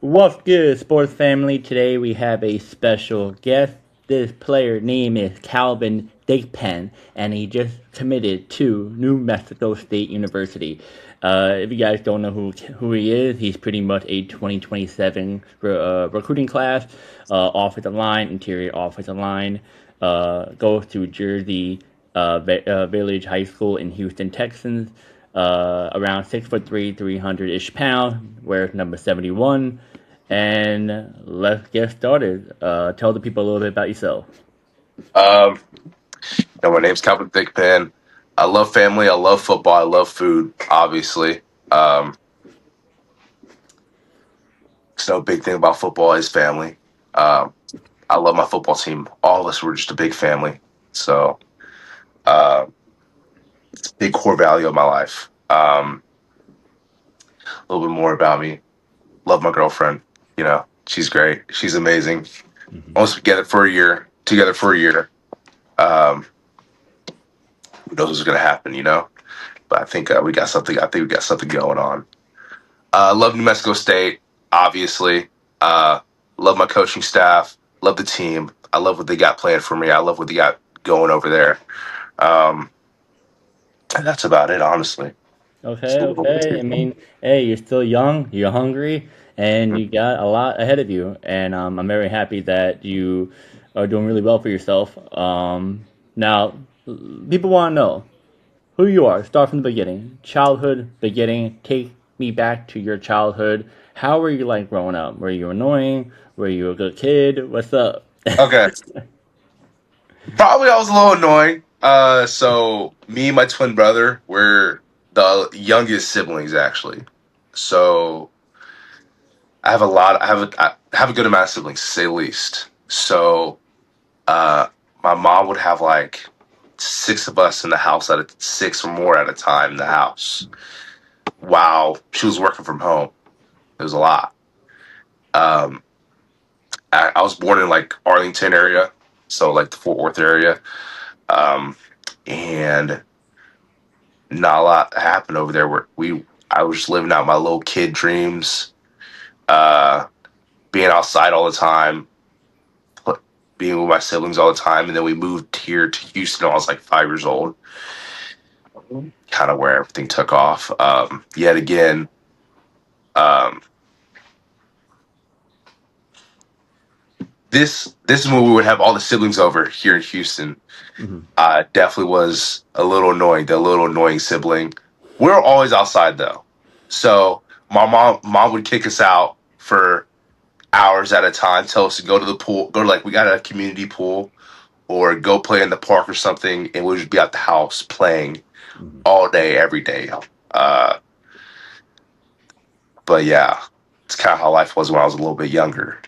What's good, sports family? Today we have a special guest. This player name is Calvin Thigpen, and he just committed to New Mexico State University. If you guys don't know who he is, he's pretty much a 2027 recruiting class. Offensive line, interior offensive line. Goes to Jersey Village High School in Houston, Texas. Around 6'3", 300-ish pounds, wears number 71. And let's get started. Tell the people a little bit about yourself. Um, my name's Calvin Thigpen. I love family. I love football. I love food. Obviously, um, it's no big thing about football is family. Um, I love my football team. All of us were just a big family. So uh, it's a big core value of my life. A little bit more about me. Love my girlfriend. She's great. She's amazing. Mhm. Once we get it for a year, together for a year, um, who knows what's going to happen? But I think we got something. I think we got something going on. Love New Mexico State, obviously. Uh, Love my coaching staff. Love the team. I love what they got planned for me. I love what they got going over there. Um, and that's about it, honestly. Okay, okay. I mean, hey, you're still young, you're hungry, and you got a lot ahead of you. And I'm very happy that you are doing really well for yourself. Now, people want to know who you are. Start from the beginning. Childhood, beginning. Take me back to your childhood. How were you like growing up? Were you annoying? Were you a good kid? What's up? Okay. Probably I was a little annoying. So me and my twin brother were the youngest siblings, actually. So I have a lot. I have a good amount of siblings, to say the least. So uh, my mom would have like six of us in the house six or more at a time in the house. While she was working from home, it was a lot. Um, I was born in like Arlington area, so like the Fort Worth area, um, and not a lot happened over there. Where I was just living out my little kid dreams, uh, being outside all the time, being with my siblings all the time, and then we moved here to Houston when I was like 5 years old. Kind of where everything took off. Yet again, um, this is when we would have all the siblings over here in Houston. Mhm. Definitely was a little annoying, the little annoying sibling. We were always outside though, so my mom would kick us out for hours at a time, tell us to go to the pool, go to like we got a community pool, or go play in the park or something, and we'd just be at the house playing Mhm. all day, every day. Uh, but yeah, it's kind of how life was when I was a little bit younger.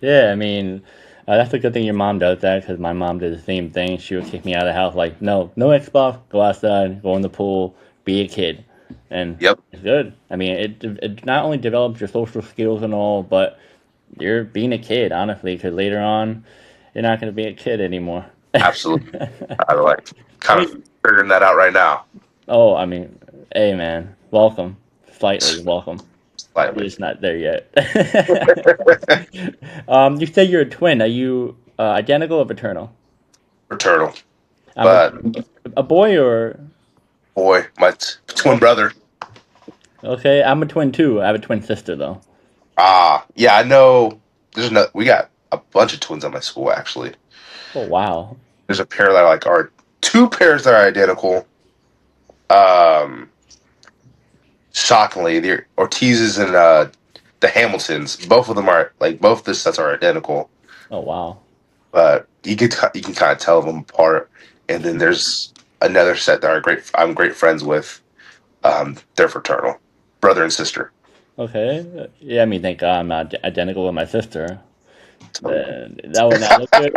Yeah, I mean, that's a good thing your mom does that because my mom did the same thing. She would kick me out of the house like, no, no Xbox, go outside, go in the pool, be a kid, and Yep, it's good. I mean, it not only develops your social skills and all, but you're being a kid, honestly, because later on, you're not going to be a kid anymore. absolutely. I like kind of Hey, figuring that out right now, oh, I mean, hey man, welcome, slightly welcome. You're slightly. just not there yet. You say you're a twin. Are you identical or fraternal? Fraternal, I'm but a boy or boy, my twin oh, brother. okay. I'm a twin too. I have a twin sister though. Yeah, I know. We got a bunch of twins at my school. Actually, Oh wow. there's a pair that are two pairs that are identical. Um, Shockingly, the Ortizes and the Hamiltons, both of them are like both the sets are identical, Oh wow. but you can kind of tell them apart. And then there's another set that I'm great friends with. They're fraternal, brother and sister. Okay. Yeah. I mean, thank God I'm not identical with my sister. So, That would not look good.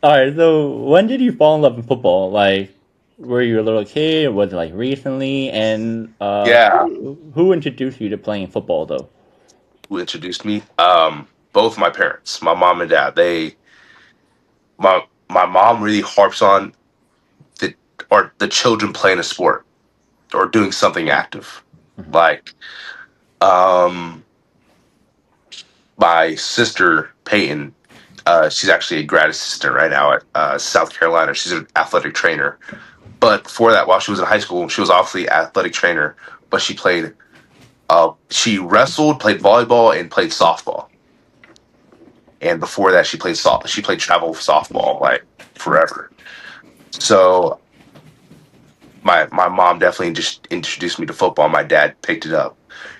All right. So when did you fall in love with football? Like, were you a little kid? Was it like recently? And yeah, who introduced you to playing football though? who introduced me? Both my parents, my mom and dad. My mom really harps on the the children playing a sport or doing something active. Like, um, my sister Peyton, she's actually a grad assistant right now at South Carolina. She's an athletic trainer. But before that, while she was in high school, she was obviously an athletic trainer. But she played, she wrestled, played volleyball, and played softball. And before that, she played travel softball like forever. So my mom definitely just introduced me to football. My dad picked it up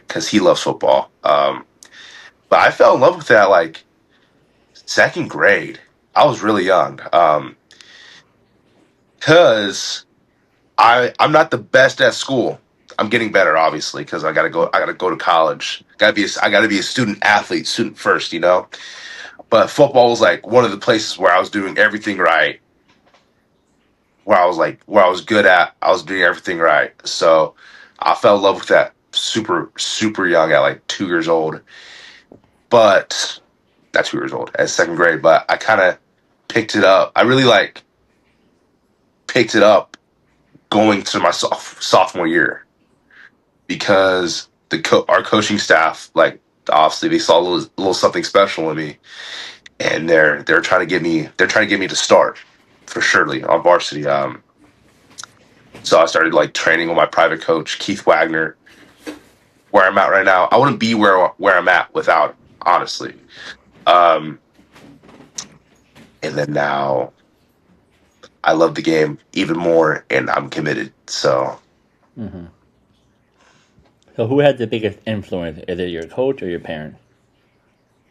because he loves football. But I fell in love with it at like second grade. I was really young. Because I'm not the best at school. I'm getting better, obviously, because I gotta go to college. I gotta be a student athlete, student first, you know. But football was like one of the places where I was doing everything right, where I was good at. I was doing everything right. So I fell in love with that super young at like 2 years old. But not 2 years old, at second grade. But I kind of picked it up. I really like picked it up going to my sophomore year because our coaching staff, like obviously they saw a little something special in me, and they're trying to get me to start for surely on varsity. So I started like training with my private coach Keith Wagner. Where I'm at right now, I wouldn't be where I'm at without him, honestly. Um, and then now I love the game even more, and I'm committed. So Hmm. So who had the biggest influence? Is it your coach or your parents?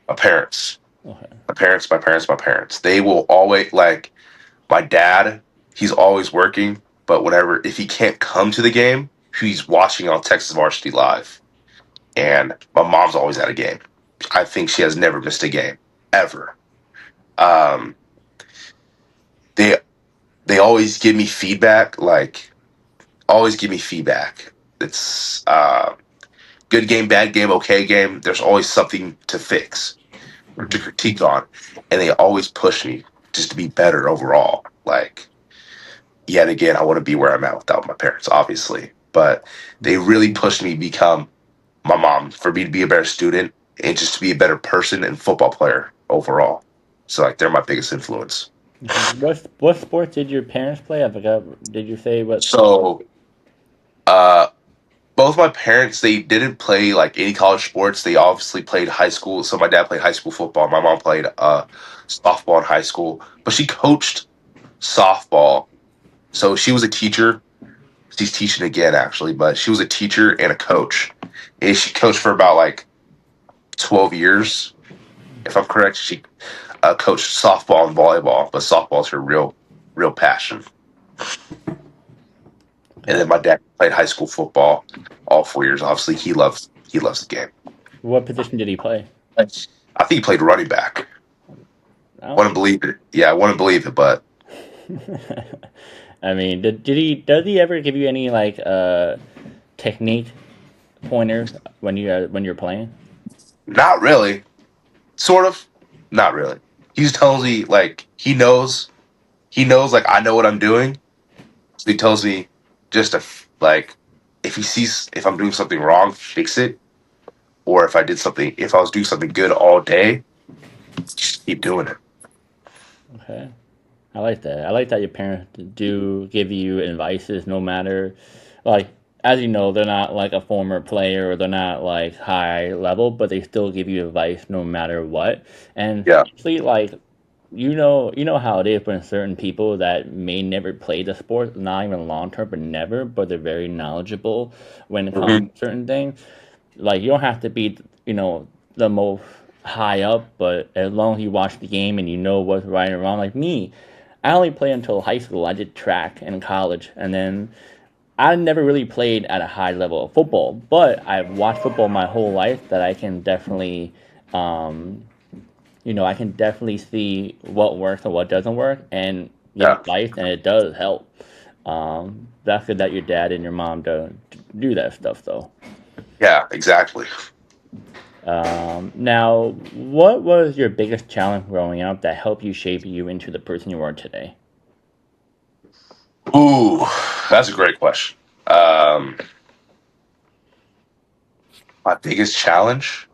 my parents, Okay. my parents, they will always like my dad. He's always working, but whenever if he can't come to the game, he's watching on Texas Varsity Live. And my mom's always at a game. I think she has never missed a game ever. Um, they they always give me feedback, like always give me feedback. It's good game, bad game, okay game. There's always something to fix or to Hmm. critique on, and they always push me just to be better overall. Like yet again, I want to be where I'm at without my parents, obviously, but they really pushed me to become my mom for me to be a better student and just to be a better person and football player overall. So like they're my biggest influence. What sport did your parents play? I forgot. Did you say what sport? So uh both my parents they didn't play like any college sports. They obviously played high school. So my dad played high school football. My mom played softball in high school, but she coached softball. So she was a teacher. She's teaching again actually, but she was a teacher and a coach. And she coached for about like 12 years, if I'm correct. She coached softball and volleyball, but softball is her real passion. And Okay. then my dad played high school football all 4 years. Obviously, he loves the game. What position did he play? I think he played running back. Oh. Wouldn't believe it. Yeah, I wouldn't believe it, but I mean, did he? Does he ever give you any like technique pointers when you're playing? not really. Sort of, not really. He just tells me like he knows like I know what I'm doing. So he tells me just to like if he sees if I'm doing something wrong, fix it. Or if I was doing something good all day, just keep doing it. Okay. I like that. I like that your parents do give you advices no matter, like, as you know, they're not like a former player or they're not like high level, but they still give you advice no matter what. And Yeah. especially like, you know how it is when certain people that may never play the sport, not even long term, but never, but they're very knowledgeable when it Hmm. comes to certain things. Like you don't have to be, the most high up, but as long as you watch the game and you know what's right and wrong, like me, I only played until high school. I did track in college, and then I never really played at a high level of football. But I've watched football my whole life that I can definitely, um, I can definitely see what works and what doesn't work, and give Yeah. advice, and it does help. That's good that your dad and your mom do that stuff, though. Yeah, exactly. Now, what was your biggest challenge growing up that helped you shape you into the person you are today? Ooh, that's a great question. Um, My biggest challenge?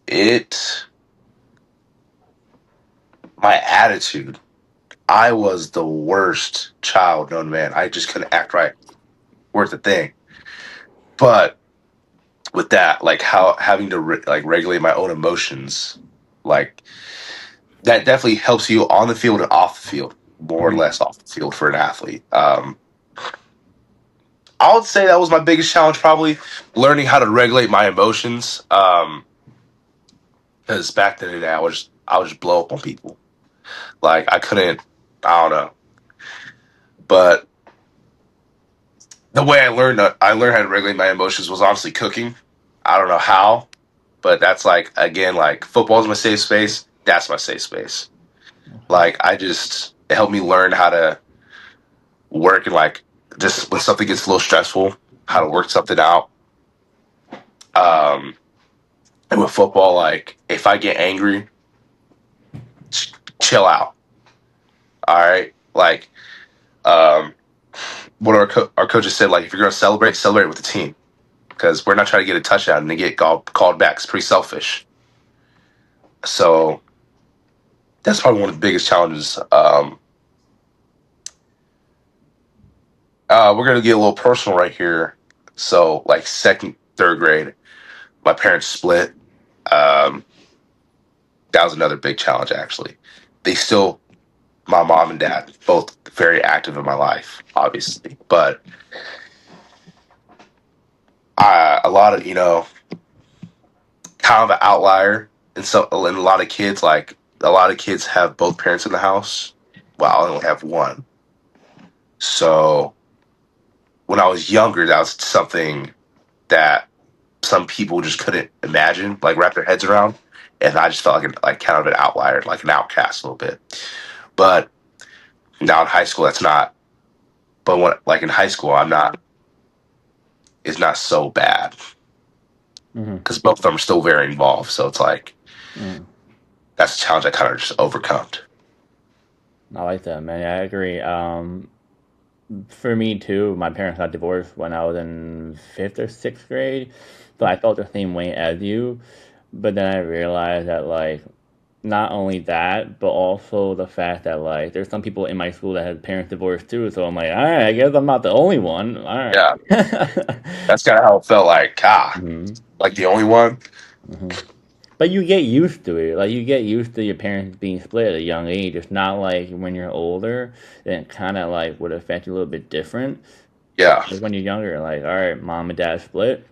It my attitude. I was the worst child known to man. I just couldn't act right worth a thing. But with that, like how having to like regulate my own emotions, like that definitely helps you on the field and off the field, more or less off the field for an athlete. I would say that was my biggest challenge, probably learning how to regulate my emotions. Because back then, I would just blow up on people. Like I couldn't, I don't know. But the way I learned how to regulate my emotions was honestly cooking. I don't know how, but that's like again, like football is my safe space. That's my safe space. Like it helped me learn how to work and like just when something gets a little stressful, how to work something out. Um, and with football, like if I get angry, chill out. All right, like um, what our coaches said, like if you're gonna celebrate, celebrate with the team because we're not trying to get a touchdown and then get called back. It's pretty selfish. So that's probably one of the biggest challenges. We're gonna get a little personal right here. So like second, third grade, my parents split. Um, that was another big challenge actually. They still, my mom and dad, both very active in my life, obviously, but a lot of kind of an outlier, and a lot of kids have both parents in the house. Well, I only have one. So when I was younger, that was something that some people just couldn't imagine, like wrap their heads around, and I just felt like kind of an outlier, like an outcast a little bit. But now in high school, that's not. But when like in high school, I'm not. It's not so bad because both of them are still very involved. So it's like that's a challenge I kind of just overcome. I like that, man. Yeah, I agree. For me too, my parents got divorced when I was in fifth or sixth grade, so I felt the same way as you. But then I realized that like not only that, but also the fact that like there's some people in my school that had parents divorced too. So I'm like, all right, I guess I'm not the only one. All right. Yeah, that's kind of how it felt like. Like the only one. But you get used to it. Like you get used to your parents being split at a young age. It's not like when you're older, then it kind of like would affect you a little bit different. Yeah, Like when you're younger, like all right, mom and dad split.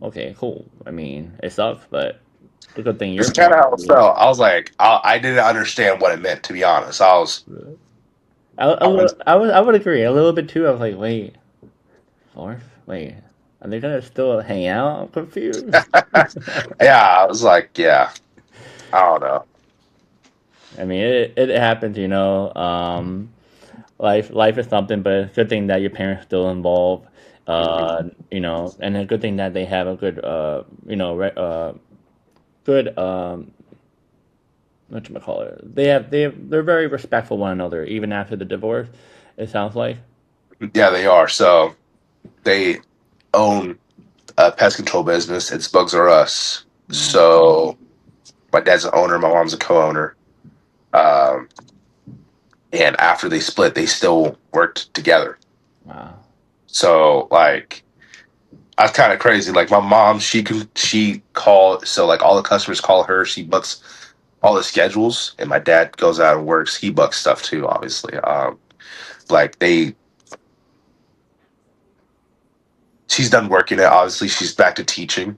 Okay, cool. I mean, it sucks, but it's a good thing it's your kind of parents how it split. felt. I was like, I didn't understand what it meant, to be honest. I went, I would agree a little bit too. I was like, wait, fourth, wait, are they gonna still hang out? I'm confused. yeah, I was like, yeah, I don't know. I mean, it happens, you know. Life is something, but it's a good thing that your parents still involved. You know, and a good thing that they have a good, good, what you call it? They're very respectful of one another, even after the divorce. It sounds like. Yeah, they are. So they own a pest control business. It's Bugs R Us. So my dad's an owner, my mom's a co-owner. Um, and after they split, they still worked together. Wow. So like that's kind of crazy. Like my mom, she call so like all the customers call her. She books all the schedules, and my dad goes out and works. He bucks stuff too, obviously. Like she's done working it. Obviously, she's back to teaching.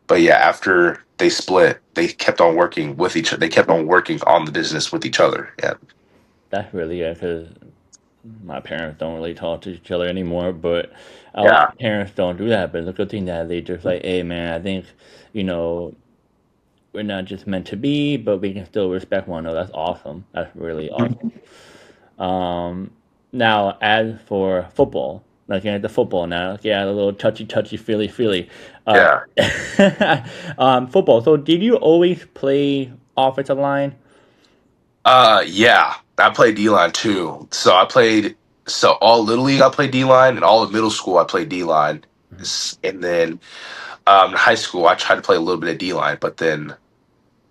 But yeah, after they split, they kept on working with each other. They kept on working on the business with each other. Yeah, That's really good because my parents don't really talk to each other anymore. But a lot yeah, of parents don't do that. But it's a good thing that they just like, hey man, I think you know we're not just meant to be, but we can still respect one another. That's awesome. That's really awesome. Now, as for football, looking at the football now, yeah, a little touchy, feely. Uh, yeah. football. So, did you always play offensive line? Yeah. I played D line too. So I played. So all little league I played D line, and all of middle school I played D line, Mhm. and then in high school I tried to play a little bit of D line, but then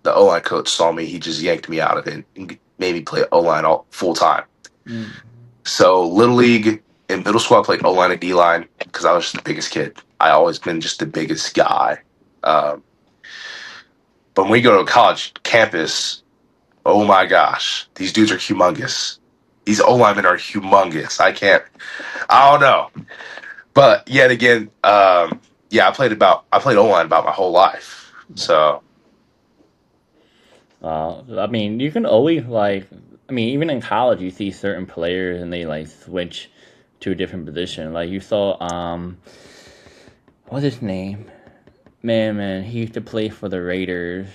the O line coach saw me. He just yanked me out of it and made me play O line all full time. Mm. So little league in middle school I played O line and D line because I was just the biggest kid. I always been just the biggest guy. Um, but when we go to a college campus, oh my gosh, these dudes are humongous. These O linemen are humongous. I don't know. But yet again, yeah, I played O line about my whole life. So I mean, you can always like, I mean, even in college, you see certain players and they like switch to a different position. Like you saw, what's his name? Man, he used to play for the Raiders,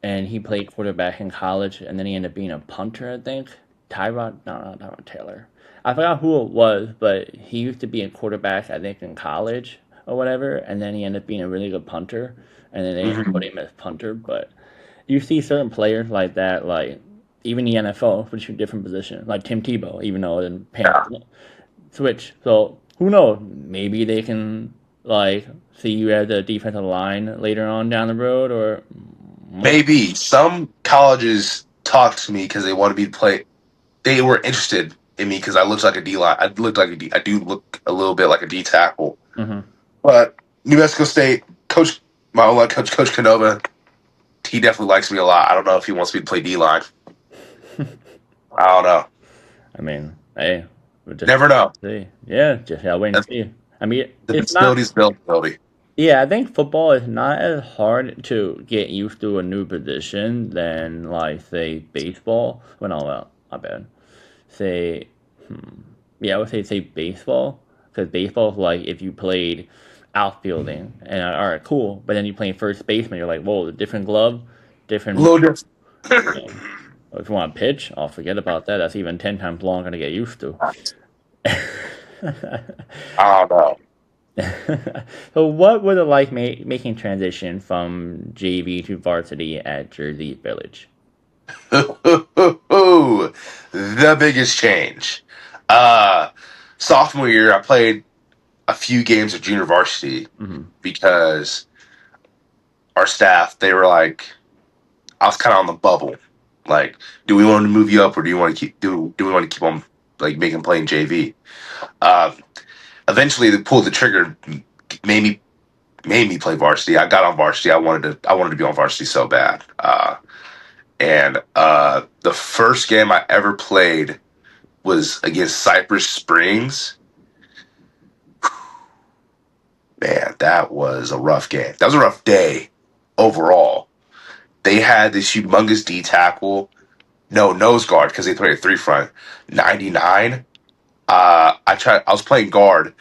and he played quarterback in college, and then he ended up being a punter, I think. Tyrod, no, not Tyrod Taylor. I forgot who it was, but he used to be a quarterback, I think, in college or whatever, and then he ended up being a really good punter, and then they put mhm. him as punter. But you see certain players like that, like even the NFL, switch to a different position, like Tim Tebow, even though in Yeah, Panthers switch. So who knows? Maybe they can like see you as a defensive line later on down the road, or maybe some colleges talked to me because they wanted me to play. They were interested in me because I looked like a D line. I looked like a D. I do look a little bit like a D tackle. mm-hmm. But New Mexico State coach, my old line coach, Coach Canova, he definitely likes me a lot. I don't know if he wants me to play D line. I don't know. I mean, hey, we'll just Never know. see. Yeah, just gotta wait and That's, see. I mean, the it's not. facility's availability. Yeah, I think football is not as hard to get used to a new position than, like, say, baseball. Well, not bad. Say, yeah, I would say baseball, because baseball is like if you played outfielding and all right, cool, but then you play first baseman, you're like, whoa, different glove, A different. little different. You know, if you want to pitch, I'll forget about that. That's even 10 times longer to get used to. I don't So, what was it like making transition from JV to varsity at Jersey Village? know. The biggest change. Uh, Sophomore year, I played a few games of junior varsity Hmm. because our staff, they were like, I was kind of on the bubble. Like, do we want to move you up, or do you want to do we want to keep on like making playing JV? Uh, Eventually, they pulled the trigger, made me made me play varsity. I got on varsity. I wanted to be on varsity so bad. And the first game I ever played was against Cypress Springs. Man, that was a rough game. That was a rough day overall. They had this humongous D tackle, no nose guard because they played a three front, 99. I was playing guard,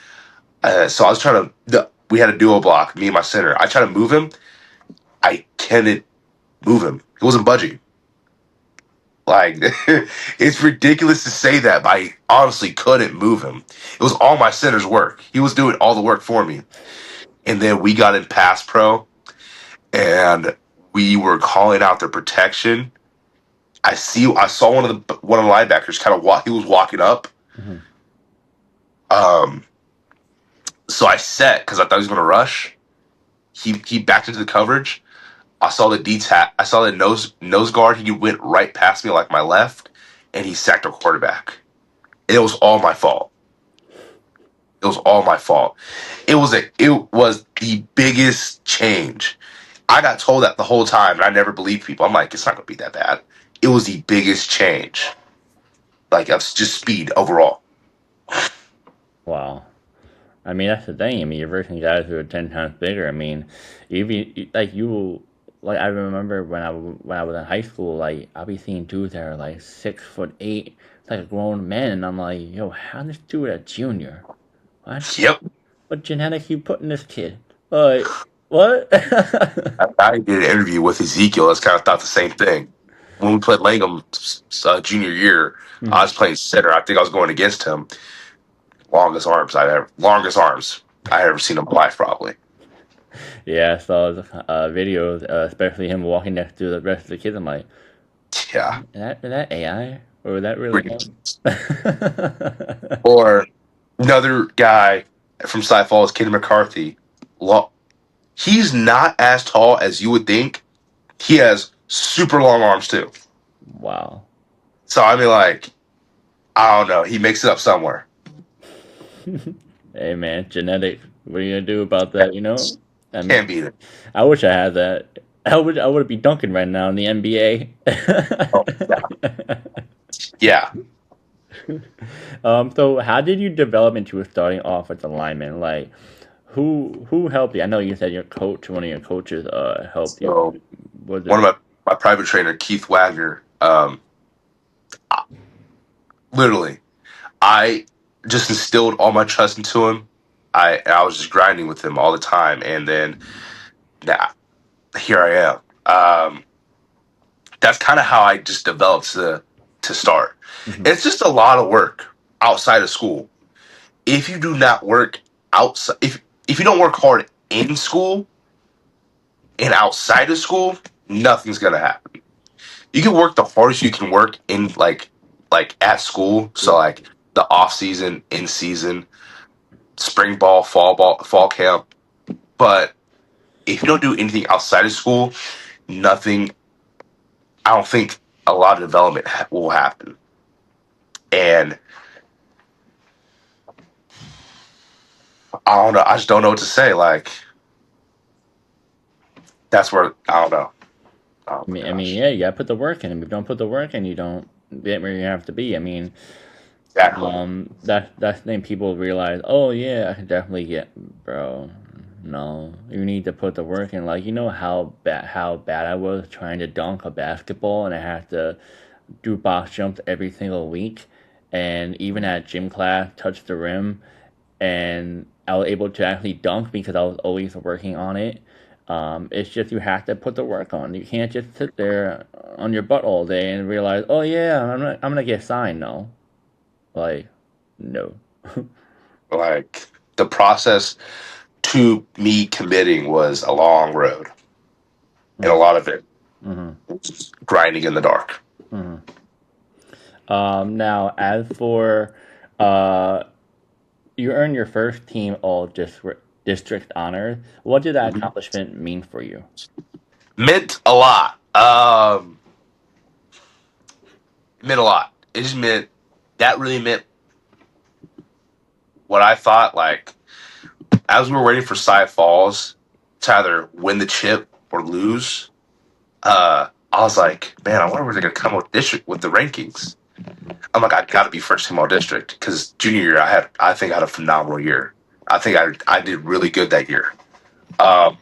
so I was trying to. We had a duo block, me and my center. I tried to move him. I couldn't move him. He wasn't budging. Like it's ridiculous to say that, but I honestly couldn't move him. It was all my center's work. He was doing all the work for me. And then we got in pass pro, and we were calling out their protection. I saw one of the linebackers kind of walk. He was walking up. Hmm. Um, so I set because I thought he was going to rush. He backed into the coverage. I saw the D tap. I saw the nose guard. He went right past me like my left, and he sacked our quarterback. It was all my fault. It was all my fault. It was the biggest change. I got told that the whole time, and I never believed people. I'm like, it's not going to be that bad. It was the biggest change, like of just speed overall. Wow. I mean, that's the thing. I mean, you're versing guys who are 10 times bigger. I mean, even like like I remember when I was in high school, like I'll be seeing dudes that are like 6'8", like a grown man, and I'm like, yo, how this dude a junior? What? Yep. What genetics you put in this kid? Like, what? I did an interview with Ezekiel. That's kind of thought the same thing. When we played Langham junior year, I Mhm. was playing center. I think I was going against him. Longest arms I ever seen in my life, probably. Yeah, I saw videos, especially him walking next to the rest of the kids. I'm like, Yeah. is that AI? Or was that really long? Or another guy from Cy Falls, Kenny McCarthy. He's not as tall as you would think. He has super long arms too. Wow. So I mean, like, I don't know. He makes it up somewhere. Hey man, genetics. What are you gonna do about that? You know. I Can't mean, beat it. I wish I had that. I would be dunking right now in the NBA. Oh, yeah. So how did you develop into a starting offensive lineman? Like, who helped you? I know you said your coach, one of your coaches, helped you. So Was one it? of my private trainer, Keith Wagner, literally, I just instilled all my trust into him. I was just grinding with him all the time, and then now here I am. That's kind of how I just developed to start. Mhm. It's just a lot of work outside of school. If you do not work outside, if you don't work hard in school and outside of school, nothing's gonna happen. You can work the hardest you can work in like at school. So like the off season, in season, spring ball, fall camp. But if you don't do anything outside of school, nothing. I don't think a lot of development will happen. And I don't know. I just don't know what to say. Like that's where I don't know. Oh my gosh. Yeah, you gotta put the work in. If you don't put the work in, you don't get where you have to be. Exactly. That's the thing people realize. Oh yeah, I can definitely get, bro. No, you need to put the work in. Like, you know how bad I was trying to dunk a basketball, and I had to do box jumps every single week, and even at gym class, touch the rim, and I was able to actually dunk because I was always working on it. It's just you have to put the work on. You can't just sit there on your butt all day and realize, oh yeah, I'm gonna get signed. No, like, no. Like the process to me committing was a long road, and a lot of it Mm-hmm. was grinding in the dark. Mm-hmm. Now, as for uh, you earned your first team all district honors. What did that Mhm. accomplishment mean for you? Meant a lot. It meant a lot. It just meant that really meant what I thought. Like as we were waiting for Cy Falls to either win the chip or lose, I was like, man, I wonder where they're gonna come with district with the rankings. I'm like, I got to be first team all district because junior year I think I had a phenomenal year. I think I did really good that year. Um,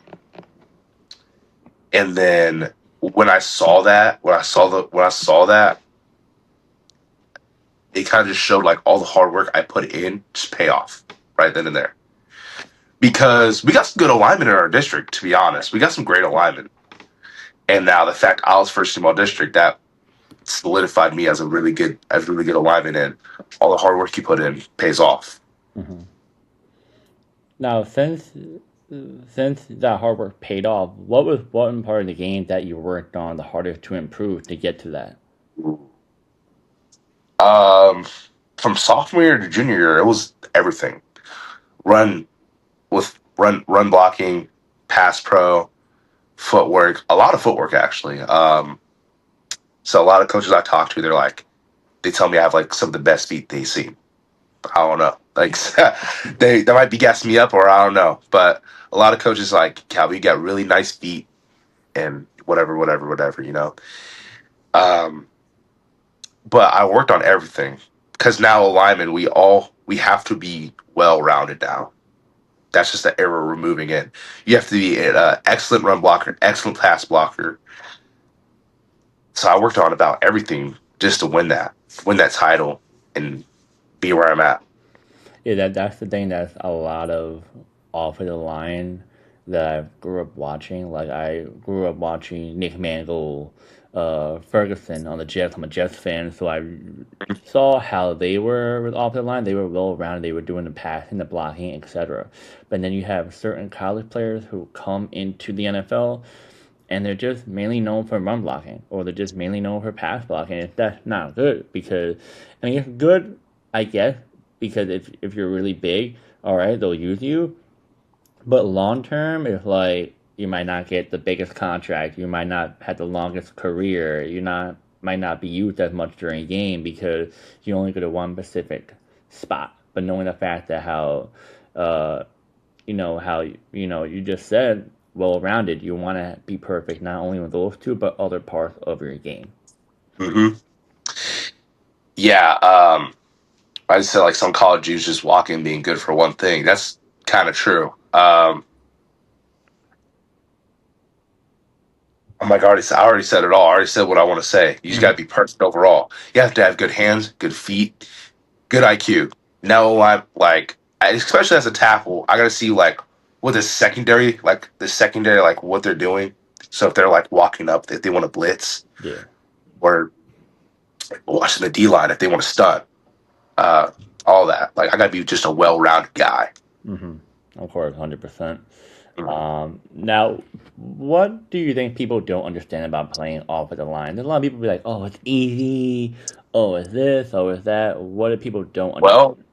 and then when I saw that, it kind of just showed like all the hard work I put in just pay off right then and there. Because we got some good alignment in our district, to be honest. We got some great alignment. And now the fact I was first team all district, that solidified me as really good alignment, and all the hard work you put in pays off. Mm-hmm. Now, since that hard work paid off, what was one part of the game that you worked on the hardest to improve to get to that? Um, from sophomore year to junior year, it was everything. Run run blocking, pass pro, footwork, a lot of footwork actually. So a lot of coaches I talk to, they tell me I have like some of the best feet they see. I don't know. Like they might be gassing me up or I don't know. But a lot of coaches like, Calvin, you got really nice feet and whatever, you know. Um, but I worked on everything because now alignment, we have to be well rounded now. That's just the error we're moving in. You have to be an excellent run blocker, excellent pass blocker. So I worked on about everything just to win that title, and be where I'm at. Yeah, that's the thing. That's a lot of offensive line that I grew up watching. Like, I grew up watching Nick Mangold, Ferguson on the Jets. I'm a Jets fan, so I saw how they were with offensive line. They were well rounded. They were doing the passing, the blocking, etc. But then you have certain college players who come into the NFL and they're just mainly known for run blocking, or they're just mainly known for pass blocking. That's not good because, I mean, it's good, I guess, because if you're really big, all right, they'll use you. But long term, if like you might not get the biggest contract, you might not have the longest career, you not might not be used as much during a game because you only go to one specific spot. But knowing the fact that uh, how you just said well rounded, you want to be perfect not only with those two but other parts of your game. Hmm. Yeah. I just said like some college dudes just walking being good for one thing. That's kind of true. I'm like I already said it all. I already said what I want to say. You just got to Mm-hmm. be perfect overall. You have to have good hands, good feet, good IQ. No, I'm like, especially as a tackle, I got to see like what the secondary, like what they're doing. So if they're like walking up, if they want to blitz, Yeah. or watching the D line if they want to stun, uh, all that. Like I got to be just a well-rounded guy. Mm-hmm. Of course, 100%. Mhm. Now, what do you think people don't understand about playing offensive line? There's a lot of people be like, "Oh, it's easy. Oh, it's this. Oh, it's that." What do people don't Well, understand?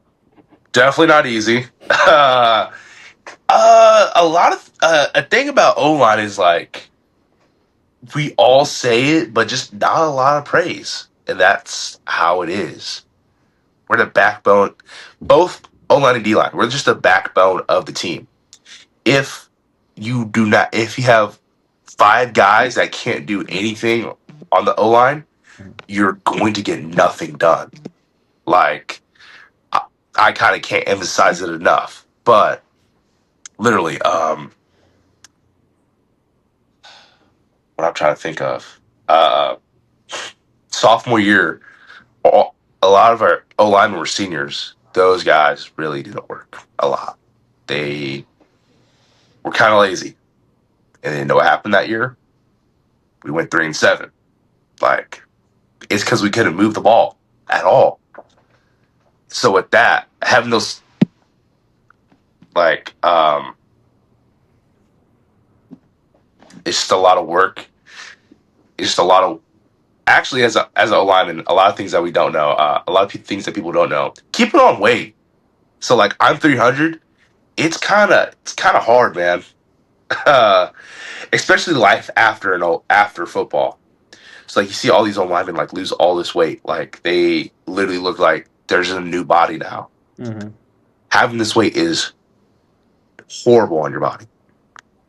definitely not easy. A lot of a thing about O line is like we all say it, but just not a lot of praise, and that's how it is. We're the backbone, both O line and D line. We're just the backbone of the team. If if you have five guys that can't do anything on the O line, you're going to get nothing done. Like I, I kind of can't emphasize it enough, but literally, what I'm trying to think of, uh, sophomore year, a lot of our O linemen were seniors. Those guys really didn't work a lot. They were kind of lazy, and then you know what happened that year? We went 3-7. Like it's because we couldn't move the ball at all. So with that, having those like it's just a lot of work. It's just a lot of actually as a lineman, a lot of things that we don't know. A lot of things that people don't know. Keep it on weight. So like I'm 300. It's kind of hard, man. Uh, Especially life after after football. So like you see all these old linemen like lose all this weight. Like they literally look like there's a new body now. Mm-hmm. Having this weight is horrible on your body.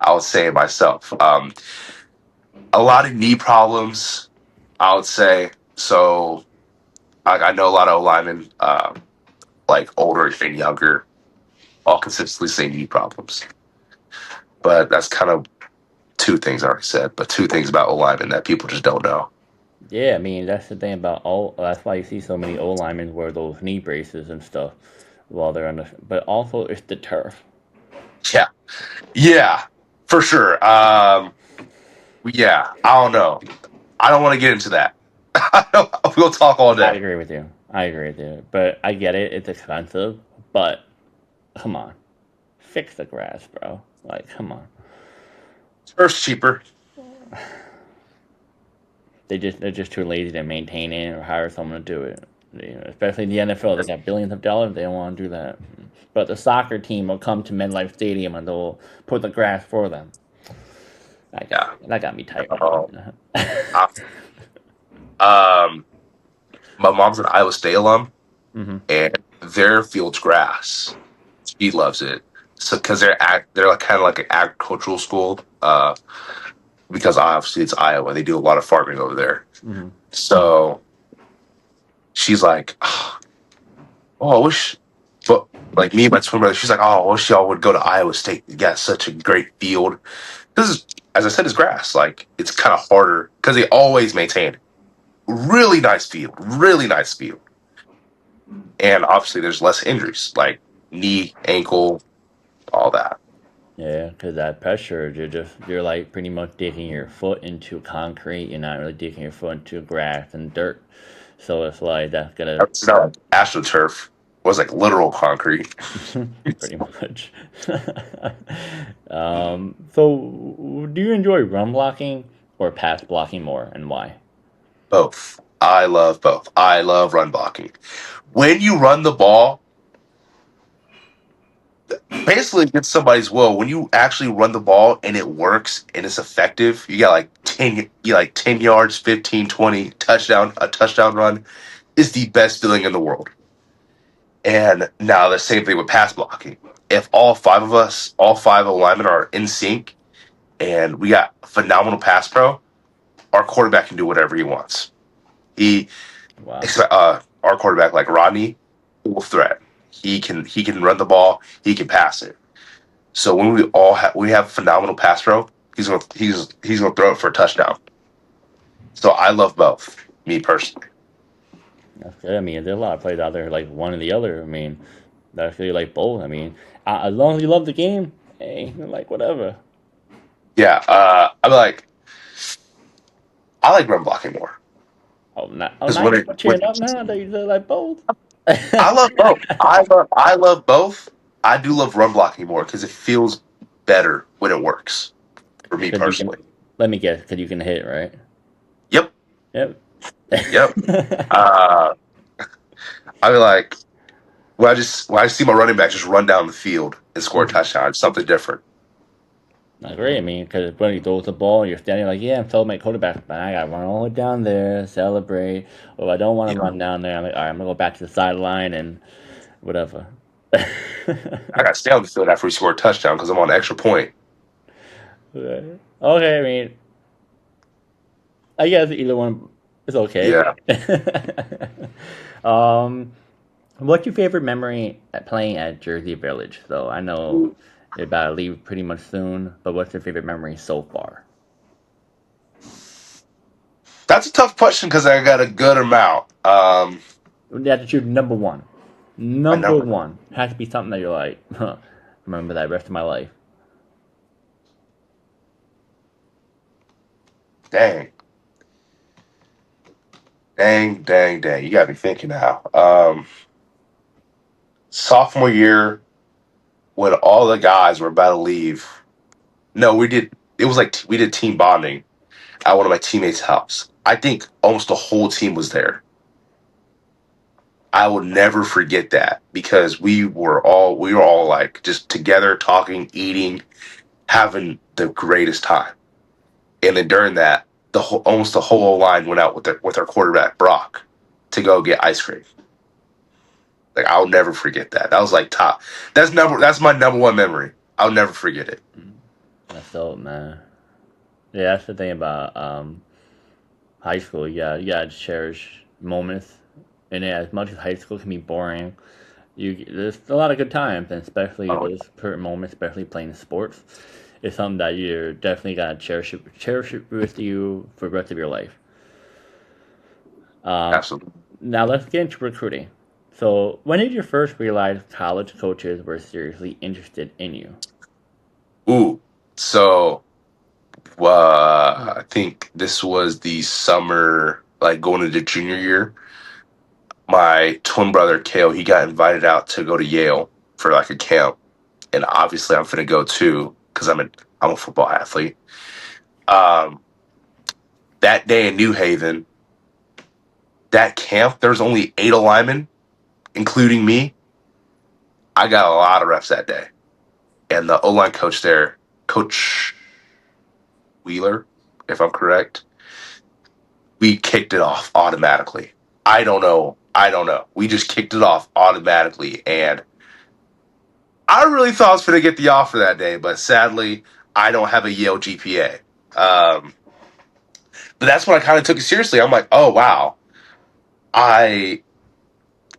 I would say it myself. A lot of knee problems. I would say so. I know a lot of linemen, like older and younger, all consistently say knee problems. But that's kind of two things I already said. But two things about linemen that people just don't know. Yeah, I mean that's the thing about all. That's why you see so many O linemen wear those knee braces and stuff while they're on the. But also, it's the turf. Yeah, yeah, for sure. Yeah, I don't know. I don't want to get into that. We'll talk all I day. agree with you. I agree with you. But I get it. It's expensive. But come on, fix the grass, bro. Like, come on. Turf's cheaper. They're just too lazy to maintain it or hire someone to do it. Especially in the NFL, they got billions of dollars. They don't want to do that. But the soccer team will come to MetLife Stadium and they'll put the grass for them. Yeah. That got me tight. Oh. I- Um, my mom's an Iowa State alum, Hmm. and their field's grass. She loves it. So because they're like kind of like an agricultural school. Because obviously it's Iowa, they do a lot of farming over there. Hmm. So she's like, oh, I wish, but like me and my twin brother, she's like, oh, I wish y'all would go to Iowa State. You got such a great field. This is, as I said, is grass. Like it's kind of harder because they always maintain it. Really nice field, really nice field, and obviously there's less injuries like knee, ankle, all that. Yeah, because that pressure, you're like pretty much digging your foot into concrete. You're not really digging your foot into grass and dirt. So it's like that's gonna. It's not like AstroTurf. was like literal concrete. Pretty much. So, do you enjoy run blocking or pass blocking more, and why? Both. I love both. I love run blocking. When you run the ball, basically against somebody's will, when you actually run the ball and it works and it's effective, you got like 10 yards, 15, 20 touchdown, a touchdown run is the best feeling in the world. And now the same thing with pass blocking. If all five of us, all five of the linemen are in sync and we got phenomenal pass pro, our quarterback can do whatever he wants. He Wow. our quarterback like Rodney, full threat. He can run the ball, he can pass it. So when we have phenomenal pass pro, he's gonna throw it for a touchdown. So I love both, me personally. That's good. I mean, there's a lot of players out there like one or the other. I mean, that actually like both. I mean, as long as you love the game, hey, like whatever. Yeah, I like run blocking more Oh, because now you're cheering up now that you said like both. I love both. I love both. I do love run blocking more because it feels better when it works for me Because you can, personally. let me guess, because you can hit, right? Yep, Yep. yep. Uh, I mean, like when I see my running back just run down the field and score a touchdown, it's something different. Not great. I mean, because when he throws the ball, you're standing like, yeah, I'm telling my quarterback, but I got to run all the way down there, celebrate. Or if I don't want You to know, run down there, I'm like, all right, I'm going to go back to the sideline and whatever. I got to stay on the field after we score a touchdown because I'm on an extra point. Okay, I mean, I guess either one is okay. Yeah. um, what's your favorite memory at playing at Jersey Village? So I know you're about to leave pretty much soon, but what's your favorite memory so far? That's a tough question because I got a good amount. That's your number one. My Number number, one has to be something that you're like, huh, remember that rest of my life. dang, dang. You got me thinking now. Sophomore year when all the guys were about to leave. No, we did. It was like we did team bonding at one of my teammates' house. I think almost the whole team was there. I will never forget that because we were all like just together talking, eating, having the greatest time. And then during that, almost the whole line went out with our quarterback Brock to go get ice cream. Like I'll never forget that. That was like top. That's my number one memory. I'll never forget it. That's dope, man. Yeah, that's the thing about high school. Yeah, you gotta cherish moments. And yeah, as much as high school can be boring, there's a lot of good times, and especially Oh, those current moments, especially playing sports, is something that you're definitely gotta cherish it with you for the rest of your life. Um, absolutely. Now let's get into recruiting. So, when did you first realize college coaches were seriously interested in you? Ooh. So I think this was the summer, like going into junior year. My twin brother Kale, he got invited out to go to Yale for like a camp, and obviously I'm gonna go too because I'm a football athlete. Um, that day in New Haven, that camp, there was only 8 linemen, including me. I got a lot of reps that day, and the O line coach there, Coach Wheeler, if I'm correct, we kicked it off automatically. I don't know. I don't know. We just kicked it off automatically, and I really thought I was going to get the offer that day, but sadly, I don't have a Yale GPA. Um, but that's when I kind of took it seriously. I'm like, oh wow, I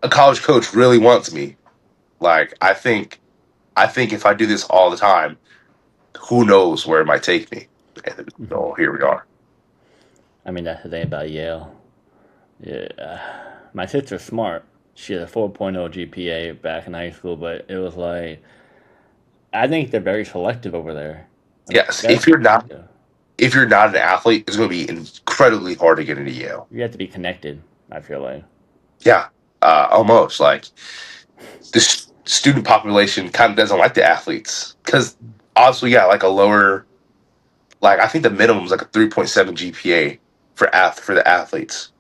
a college coach really wants me. Like I think if I do this all the time, who knows where it might take me. And so here we are. I mean, that's the thing about Yale. Yeah, my sister's smart. She had a 4.0 GPA back in high school, but it was like I think they're very selective over there. I mean, Yes, very selective. if you're not an athlete, it's going to be incredibly hard to get into Yale. You have to be connected. I feel like. Yeah, almost like. this student population kind of doesn't like the athletes because obviously we got like a lower, like I think the minimum is like a 3.7 GPA for the athletes.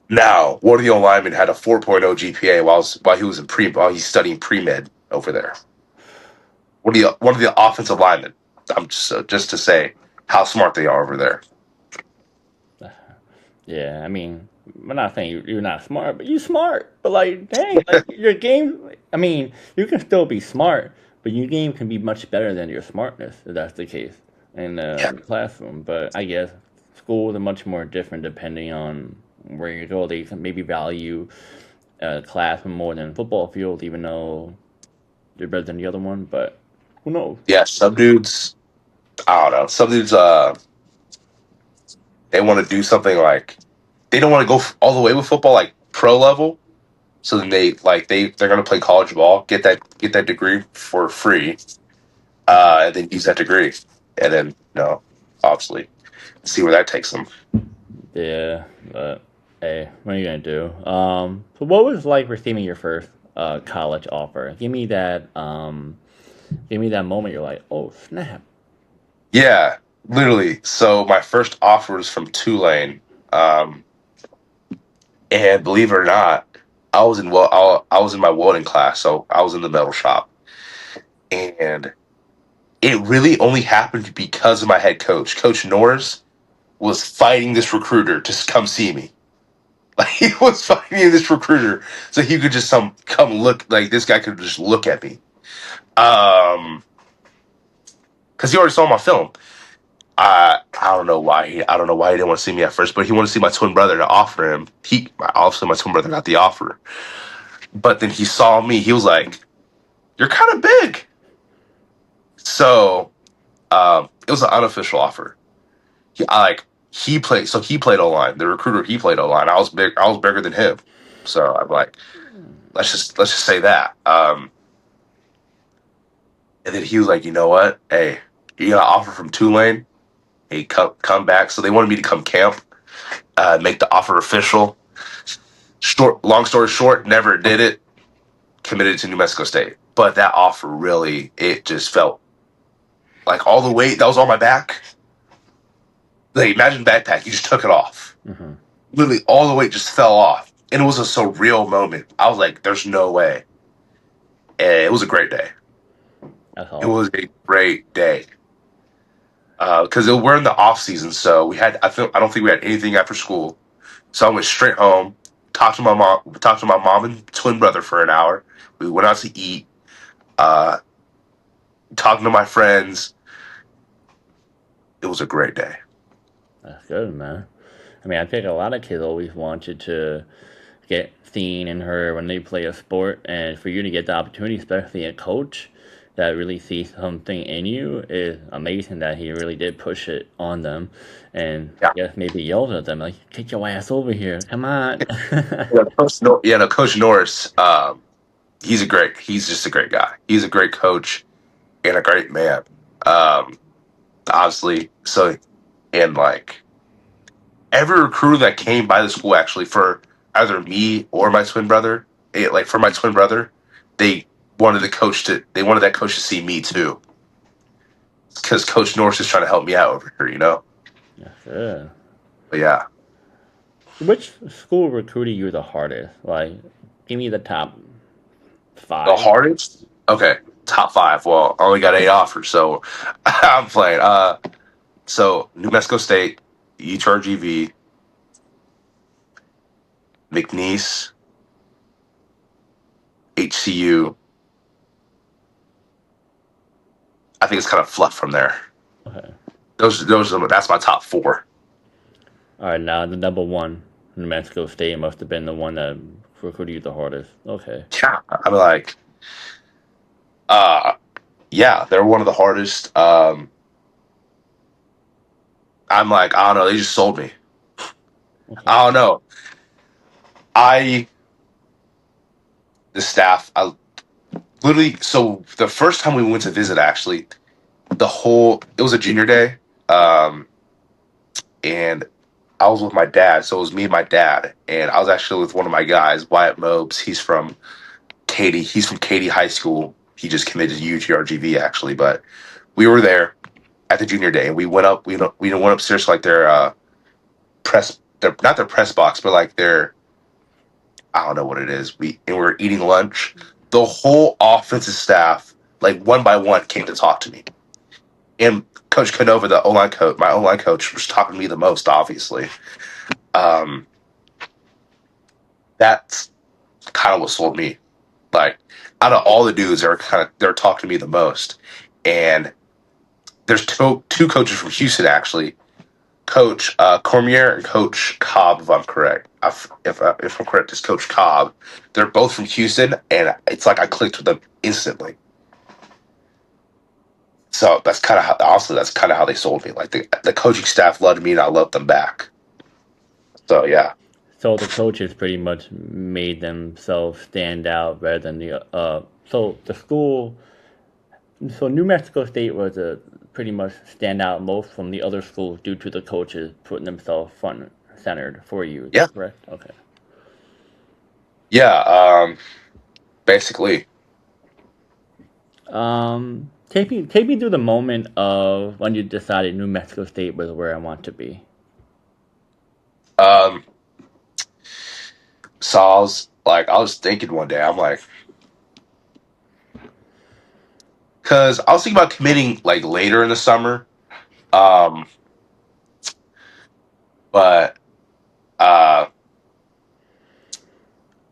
Now, one of the old linemen had a 4.0 GPA while he was while he's studying pre med over there. One of the offensive linemen. I'm just to say how smart they are over there. Yeah, I mean, I'm not saying you're not smart, but you smart. But like, dang, like your game. I mean, you can still be smart, but your game can be much better than your smartness if that's the case in Yeah. the classroom. But I guess schools are much more different depending on where you go. They can maybe value classroom more than football field, even though they're better than the other one. But who knows? Yeah, some dudes, I don't know. Some dudes, they want to do something like they don't want to go all the way with football, like pro level. So then they're gonna play college ball, get that degree for free, and then use that degree, and then obviously see where that takes them. Yeah, but hey, what are you gonna do? So what was it like receiving your first college offer? Give me that moment. You're like, oh snap. Yeah, literally. So my first offer was from Tulane, um, and believe it or not, I was in my welding class, so I was in the metal shop, and it really only happened because of my head coach, Coach Norris, was fighting this recruiter to come see me. Like he was fighting this recruiter so he could just come look like this guy could just look at me. Because he already saw my film. I don't know why he didn't want to see me at first, but he wanted to see my twin brother to offer him. He obviously my twin brother got the offer, but then he saw me. He was like, "You're kind of big." So it was an unofficial offer. He played O line. The recruiter he played O line. I was big. I was bigger than him. So I'm like, let's just say that. And then he was like, you know what? Hey, you got an offer from Tulane. Hey, come back. So they wanted me to come camp, make the offer official. Long story short, never did it. Committed to New Mexico State, but that offer really, it just felt like all the weight that was on my back. Like imagine backpack, you just took it off. Mm-hmm. Literally, all the weight just fell off, and it was a surreal moment. I was like, "There's no way." And it was a great day. That's It awesome. was a great day because we're in the off season, so I don't think we had anything after school. So I went straight home, talked to my mom and twin brother for an hour. We went out to eat, uh, talking to my friends. It was a great day. That's good, man. I mean, I think a lot of kids always wanted to get seen and heard when they play a sport, and for you to get the opportunity, especially a coach that really sees something in you, is amazing. That he really did push it on them, and I Yeah, guess maybe yelled at them like, "Get your ass over here! Come on!" Coach Norris. He's just a great guy. He's a great coach and a great man. Um, Obviously, so and like every recruiter that came by the school actually for either me or my twin brother, like for my twin brother, they they wanted that coach to see me too because Coach Norris is trying to help me out over here. That's good. But yeah, Which school recruited you the hardest? Like, give me the top the five. hardest. Okay, top five. Well, I only got 8 offers, so I'm playing. So New Mexico State, UTRGV, McNeese, HCU. I think it's kind of fluff from there. Okay. That's my top four. All right, now the number one, New Mexico State must have been the one that recruited you the hardest. Okay. Yeah, I'm like, uh, yeah, they're one of the hardest. I'm like, I don't know, they just sold me. Okay. I don't know. I the staff, I literally. So the first time we went to visit, actually, it was a junior day, and I was with my dad. So it was me and my dad, and I was actually with one of my guys, Wyatt Mobes. He's from Katy. He's from Katy High School. He just committed to UTRGV actually, but we were there at the junior day, and we went up. We went upstairs to like their their not their press box, but like their I don't know what it is. We were eating lunch. The whole offensive staff, like one by one, came to talk to me. And Coach Canova, the O-line coach, my O-line coach, was talking to me the most, obviously. Um, that's kind of what sold me. Like, out of all the dudes, they're talking to me the most. And there's two coaches from Houston, actually. Coach Cormier and Coach Cobb, if I'm correct. If I'm correct, it's Coach Cobb. They're both from Houston, and it's like I clicked with them instantly. So that's kind of how, honestly, that's kind of how they sold me. Like the coaching staff loved me, and I loved them back. So yeah, So the coaches pretty much made themselves stand out rather than the so the school. So New Mexico State was a pretty much stand out most from the other schools due to the coaches putting themselves front centered for you. Is yeah, that correct? Okay. yeah. Basically, Take me through the moment of when you decided New Mexico State was where I want to be. um, so I was thinking one day, I'm like, because I was thinking about committing like later in the summer, um, but uh,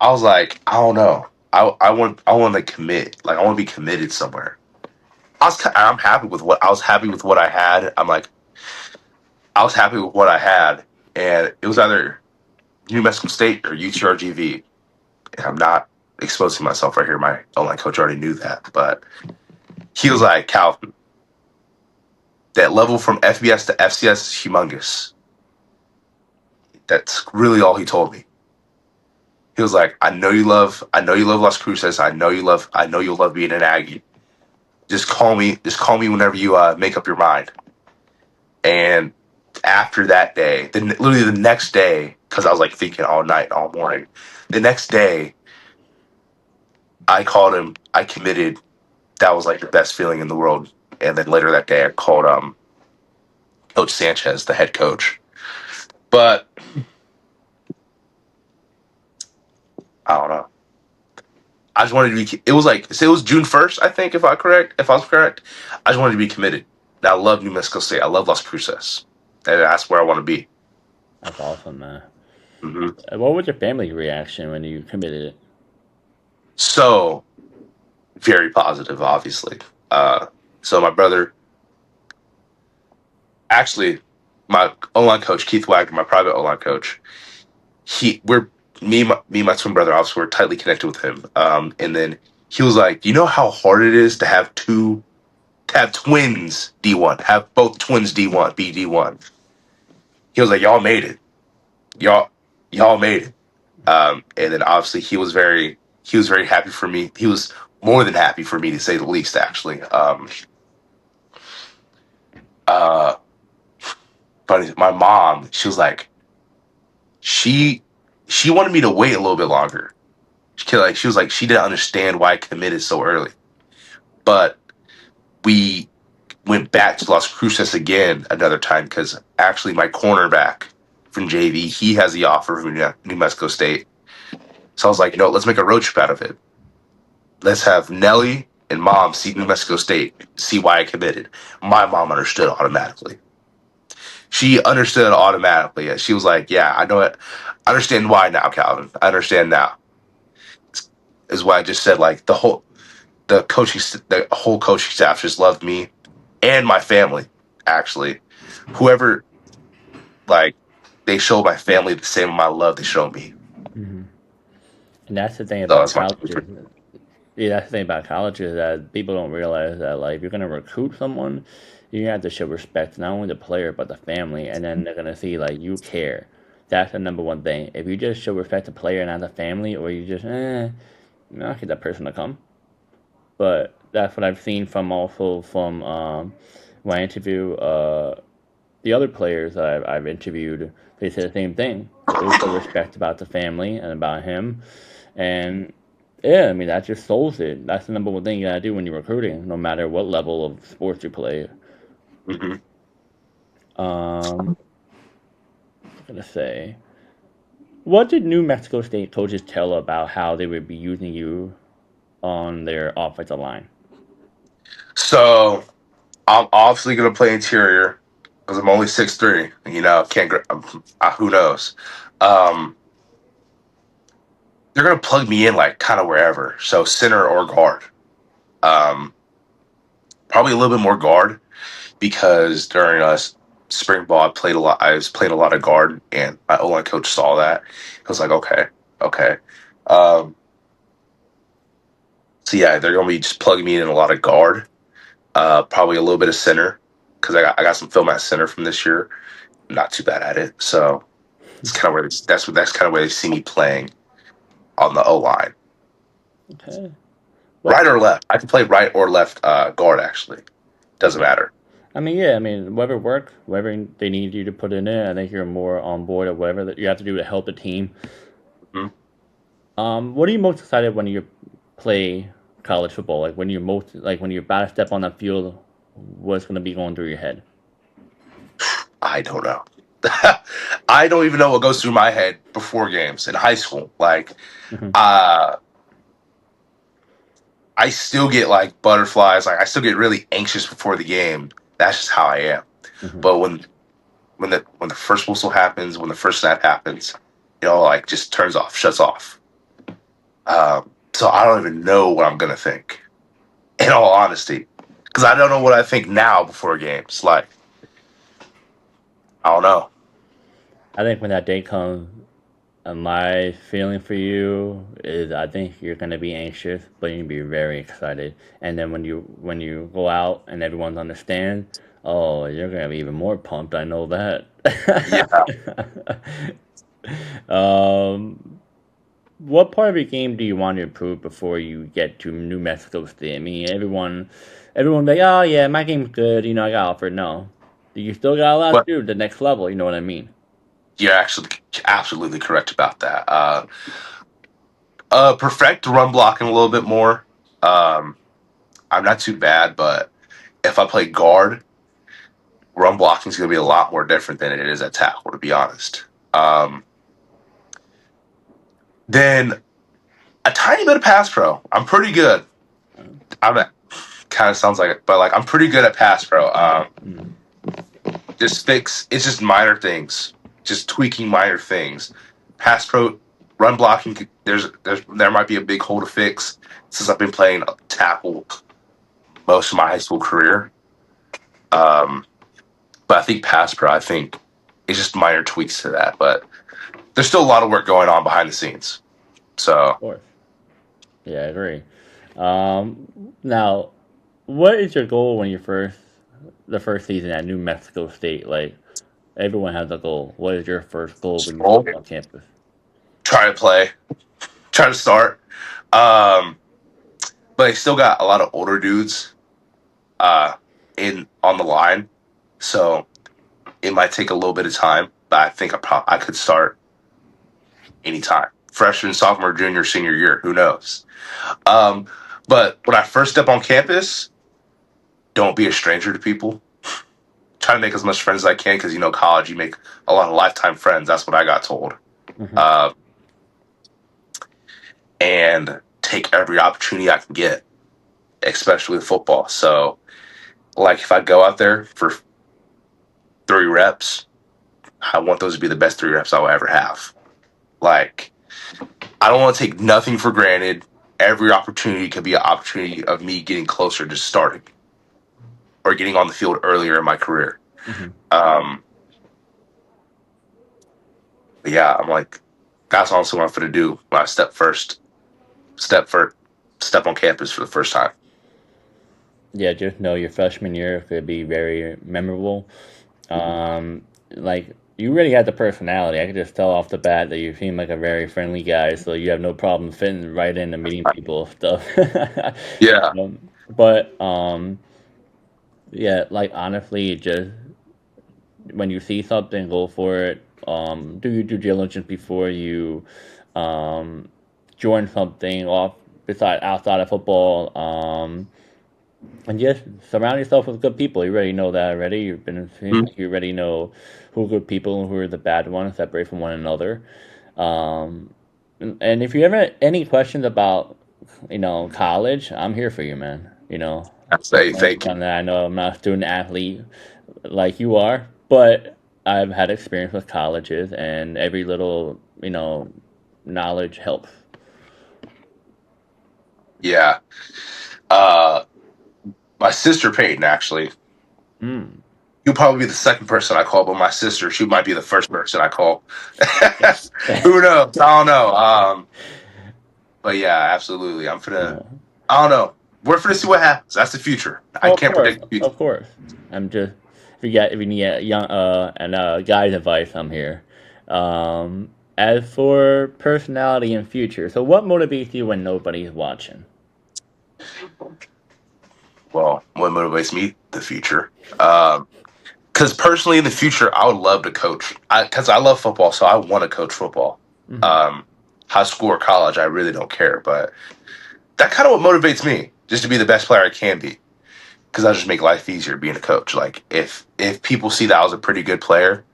I was like, I don't know. I want to commit. Like I want to be committed somewhere. I'm happy with what I was happy with what I had. I was happy with what I had, and it was either New Mexico State or UTRGV. And I'm not exposing myself right here. My online coach already knew that, but he was like, Calvin, that level from FBS to FCS is humongous. That's really all he told me. He was like, I know you love Las Cruces. I know you'll love being an Aggie. Just call me whenever you make up your mind. And after that day, then literally the next day, because I was like thinking all night, all morning. The next day, I called him. I committed. That was like the best feeling in the world. And then later that day, I called Coach Sanchez, the head coach. But I don't know. I just wanted to be. It was like it was June 1st, I think, if I was correct. I just wanted to be committed. And I love New Mexico State. I love Las Cruces, and that's where I want to be. That's awesome, man. Hmm. What was your family reaction when you committed it? So very positive, obviously. So my brother, actually, my O-line coach Keith Wagner, my private O-line coach, he we're me and my twin brother, obviously, we're tightly connected with him. And then he was like, you know how hard it is to have twins D1, have both twins D1, be D1. He was like, y'all made it, y'all y'all made it. And then obviously he was very happy for me. He was more than happy for me to say the least, actually. Uh, but my mom, she was like, she she wanted me to wait a little bit longer. She was like, she didn't understand why I committed so early. But we went back to Las Cruces again another time because actually my cornerback from JV, he has the offer from New Mexico State. So I was like, let's make a road trip out of it. Let's have Nelly and Mom see New Mexico State, see why I committed. My mom understood automatically. She understood automatically. She was like, yeah, I know it. I understand why now, Calvin. I understand now. Is why I just said like the whole coaching staff just loved me and my family. Actually, whoever like they show my family the same amount of love they show me. Mm-hmm. And that's the thing So about that's my colleges. Yeah, that's the thing about college is that people don't realize that like if you're gonna recruit someone, you have to show respect to not only the player but the family, and then they're gonna see like you care. That's the number one thing. If you just show respect to the player and not the family, or you just not get that person to come. But that's what I've seen from also from when I interview the other players that I've interviewed. They say the same thing. They show respect about the family and about him, and Yeah, I mean that just solves it. That's the number one thing you gotta do when you're recruiting, no matter what level of sports you play. Hmm. I'm gonna say, what did New Mexico State coaches tell about how they would be using you on their offensive line? So I'm obviously gonna play interior because I'm only 6'3". Can't. Who knows? Um, they're gonna plug me in like kind of wherever. So center or guard. Um, Probably a little bit more guard because during spring ball I played a lot. I was playing a lot of guard, and my O line coach saw that. He was like, okay, okay. Um, so yeah, they're gonna be just plugging me in a lot of guard. Probably a little bit of center because I got some film at center from this year. Not too bad at it. So it's kind of where that's kind of where they see me playing on the O line. Okay. What Right or left. I can play right or left guard actually. Doesn't okay. matter. I mean, yeah, I mean, whatever works, whatever they need you to put in there, I think you're more on board of whatever that you have to do to help the team. Mhm. What are you most excited when you play college football? Like when you're most like when you're about to step on that field, what's gonna be going through your head? I don't know. I don't even know what goes through my head before games in high school. Like, Hmm. uh, I still get like butterflies. Like, I still get really anxious before the game. That's just how I am. Hmm. But when the first whistle happens, when the first snap happens, like just turns off, shuts off. So I don't even know what I'm gonna think. In all honesty, because I don't know what I think now before games. Like, I don't know. I think when that day comes, my feeling for you is I think you're gonna be anxious, but you're gonna be very excited. And then when you go out and everyone's understand, oh, you're gonna be even more pumped. I know that. Yeah, um, what part of your game do you want to improve before you get to New Mexico State? I mean, everyone like, oh yeah, my game's good. I got offered. No, you still got a lot but to do. The next level. You know what I mean? you're actually absolutely correct about that. Perfect run blocking a little bit more. Um, I'm not too bad, but if I play guard, run blocking is going to be a lot more different than it is at tackle, to be honest. Then a tiny bit of pass pro. I'm pretty good. I'm kind of sounds like it, but like I'm pretty good at pass pro. Mm. Just fix. It's just minor things, just tweaking minor things. Pass pro, run blocking. There might be a big hole to fix since I've been playing tackle most of my high school career. Um, but I think pass pro, I think it's just minor tweaks to that. But there's still a lot of work going on behind the scenes. Of So, course. Yeah, I agree. Now, what is your goal when you the first season at New Mexico State? Like everyone has a goal. What is your first goal when you so step on campus? try to play, try to start. Um, but I still got a lot of older dudes uh, in on the line, so it might take a little bit of time. But I think I could start anytime. Freshman, sophomore, junior, senior year, who knows? Um, but when I first step on campus, don't be a stranger to people. Try to make as much friends as I can because college you make a lot of lifetime friends. That's what I got told. Hmm. Uh, and take every opportunity I can get, especially with football. So, like, if I go out there for 3 reps, I want those to be the best 3 reps I'll ever have. Like, I don't want to take nothing for granted. Every opportunity could be an opportunity of me getting closer to starting or getting on the field earlier in my career. Hmm. Um, but yeah, I'm like, that's honestly what I'm going to do when I step for, step on campus for the first time. Yeah, just know your freshman year could be very memorable. Like you really got the personality. I could just tell off the bat that you seem like a very friendly guy, so you have no problem fitting right into meeting people and stuff. Yeah. But yeah, like honestly, just when you see something, go for it. Do your due diligence before you um, join something off. beside outside of football. And just surround yourself with good people. You already know that already. You already know who are good people and who are the bad ones. Separate from one another. And if you ever any questions about college, I'm here for you, man. I say thank you. I know I'm not a student athlete like you are, but I've had experience with colleges, and every little knowledge helps. Yeah. Uh, my sister Peyton actually. Mm. You'll probably be the second person I call, but my sister, she might be the first person I call. Who knows? I don't know. But yeah, absolutely. Yeah. I don't know. We're finna see what happens. That's the future. I Oh, of can't course, predict the future. of course. I'm just if you need a young and guide advice, I'm here. As for personality and future, so what motivates you when nobody's watching? Well, what motivates me? The future. Because personally, in the future, I would love to coach. Because I love football, so I want to coach football. Hmm. Um, High school or college, I really don't care. But that kind of what motivates me, just to be the best player I can be. Because I just make life easier being a coach. Like if people see that I was a pretty good player,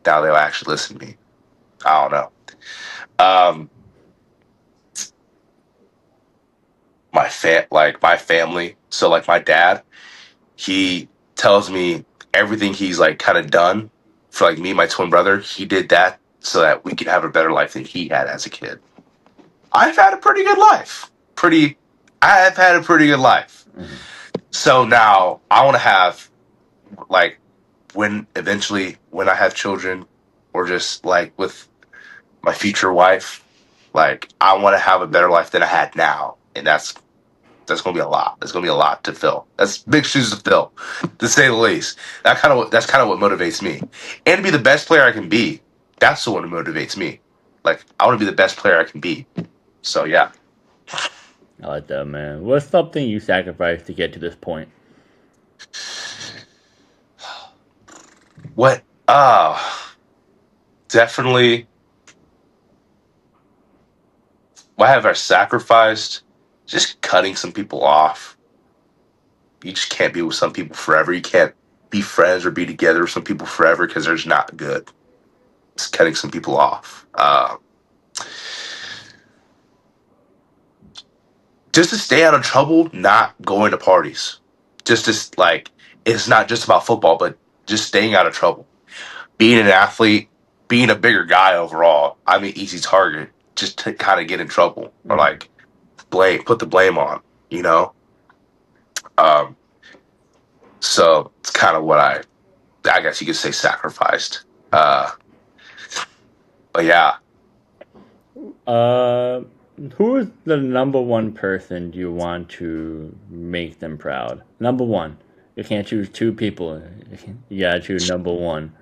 now they'll actually listen to me. I don't know. Um, my family. So like my dad, he tells me everything he's like kind of done for like me, and my twin brother. He did that so that we could have a better life than he had as a kid. I've had a pretty good life. I've had a pretty good life. Hmm. So now I want to have like when eventually when I have children or just like with my future wife, like I want to have a better life than I had now, and that's gonna be a lot. There's gonna be a lot to fill. That's big shoes to fill, to say the least. That's kind of what motivates me, and to be the best player I can be. That's the one that motivates me. Like I want to be the best player I can be. So yeah. I like that, man. What's something you sacrificed to get to this point? What? Definitely. What have I sacrificed? Just cutting some people off. You just can't be with some people forever. You can't be friends or be together with some people forever because they're just not good. Just cutting some people off. Just to stay out of trouble, not going to parties. Like, it's not just about football, but just staying out of trouble. Being an athlete, being a bigger guy overall, I'm an easy target just to kind of get in trouble or Hmm. like put the blame on, you know? Um, so it's kind of what I guess you could say sacrificed. Uh, but yeah, Uh, who is the number one person you want to make them proud? Number one. You can't choose two people. You gotta choose number one.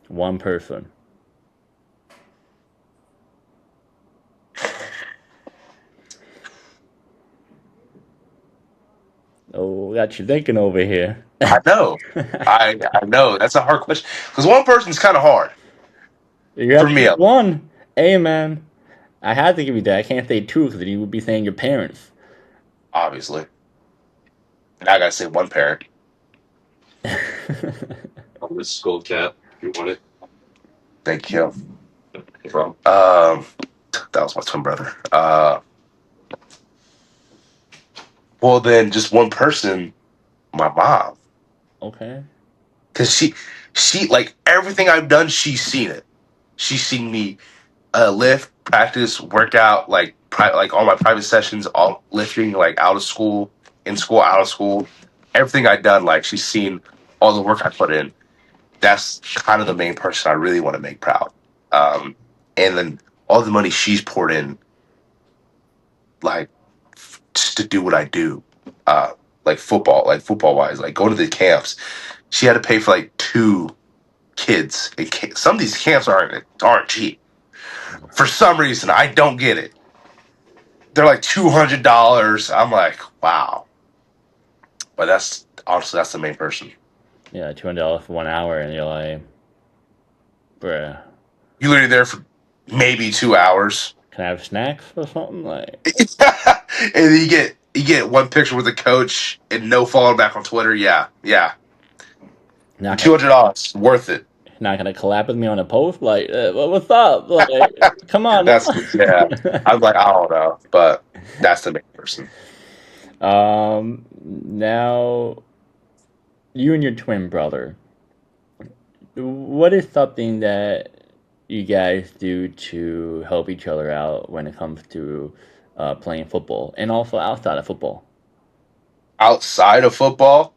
One person. Oh, got you thinking over here. I know. I know. That's a hard question. Because one person's kind of hard You for gotta me, choose one. Hey, man. I had to give you that. I can't say two because you would be saying your parents. obviously. And I got to say one parent. This is gold cap. You want it? Thank you. No problem. That was my twin brother. Well, then just one person, my mom. Okay. Because she, like, everything I've done, she's seen it. She's seen me lift, practice, workout, like all my private sessions, all lifting, like out of school, in school, out of school, everything I've done. Like she's seen all the work I put in. That's kind of the main person I really want to make proud. Um, and then all the money she's poured in, like just to do what I do, like football wise, like go to the camps. She had to pay for like two kids. Some of these camps aren't cheap. For some reason, I don't get it. They're like $200. I'm like, wow. But that's honestly that's the main person. Yeah, $200 for 1 hour, and you're like, bruh, You literally there for maybe 2 hours. Can I have snacks or something like? And then you get one picture with the coach and no follow back on Twitter. Yeah, yeah. Not gonna $200 worth it. not gonna collab with me on a post like what's up? Like, come on. That's yeah. I'm like, I don't know, but that's the main person. Now you and your twin brother. What is something that you guys do to help each other out when it comes to playing football and also outside of football? Outside of football,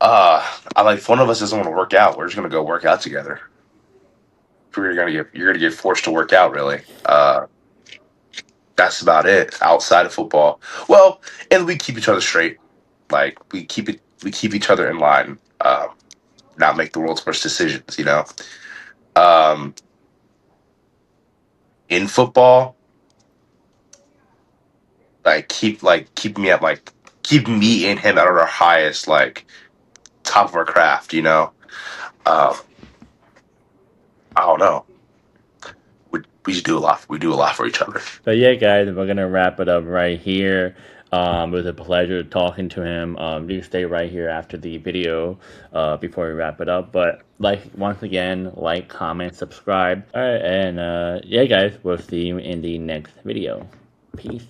I like if one of us doesn't want to work out, we're just gonna go work out together. You're gonna get forced to work out, really. That's about it. Outside of football, well, and we keep each other straight. Like we keep each other in line. Not make the world's worst decisions. Um, in football, keep me at keep me and him at our highest top of our craft. Um, I don't know. We just do a lot. We do a lot for each other. But yeah, guys, we're gonna wrap it up right here. It was a pleasure talking to him. You stay right here after the video before we wrap it up. But once again, like, comment, subscribe. All right, and yeah, guys, we'll see you in the next video. Peace.